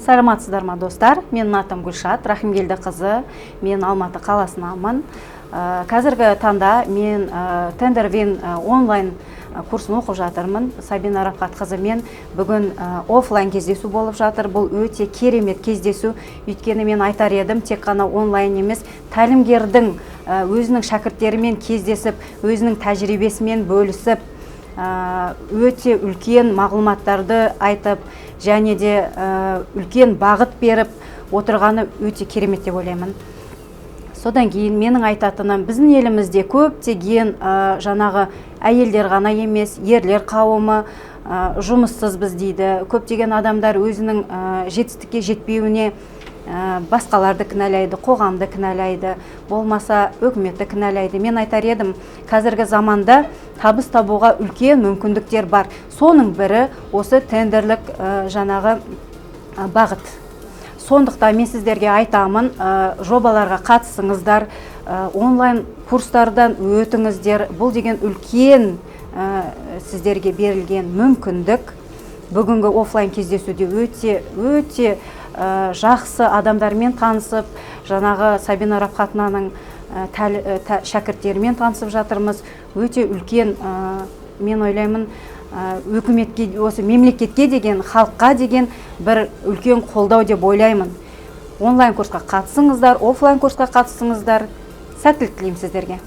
Саламатсыздар ма достар? Менің атым Гүлшат Рахимгелді қызы. Мен Алматы қаласынамын. Қазіргі таңда мен Тендервин онлайн курсын оқып жатырмын. Сабина Рафат қызымен бүгін офлайн кездесу болып жатыр. Бұл өте керемет кездесу. Өйткені мен айтар едім, тек қана онлайн емес, тәлімгердің өзінің шәкірттерімен кездесіп, өзінің тәжірибесімен бөлісіп, өте үлкен мағлұматтарды айтып, және де үлкен бағыт беріп отырғаны өте керемет деп ойлаймын. Содан кейін менің айтатыным, біздің елімізде көптеген жаңағы әйелдер ғана емес, ерлер қауымы жұмыссызбыз дейді. Көптеген адамдар өзінің жетістікке жетпеуіне басқаларды кінәлайды, қоғамды кінәлайды, болмаса үкіметті кінәлайды. Мен айтар едім, қазіргі заманда табыс табуға үлкен мүмкіндіктер бар. Соның бірі осы тендерлік жаңағы бағыт. Сондықтан мен сіздерге айтамын, жобаларға қатысыңыздар, онлайн курстардан өтіңіздер. Бұл деген үлкен сіздерге берілген мүмкіндік. Бүгінгі офлайн кездесуде өте жақсы адамдармен танысып, жаңағы Сабина Рафатнаның шәкірттерімен танысып жатырмыз. Өте үлкен, мен ойлаймын, үкіметке, осы мемлекетке деген, халыққа деген бір үлкен қолдау деп ойлаймын. Онлайн курсқа қатысыңыздар, офлайн курсқа қатысыңыздар. Сәттілік тілеймін сіздерге.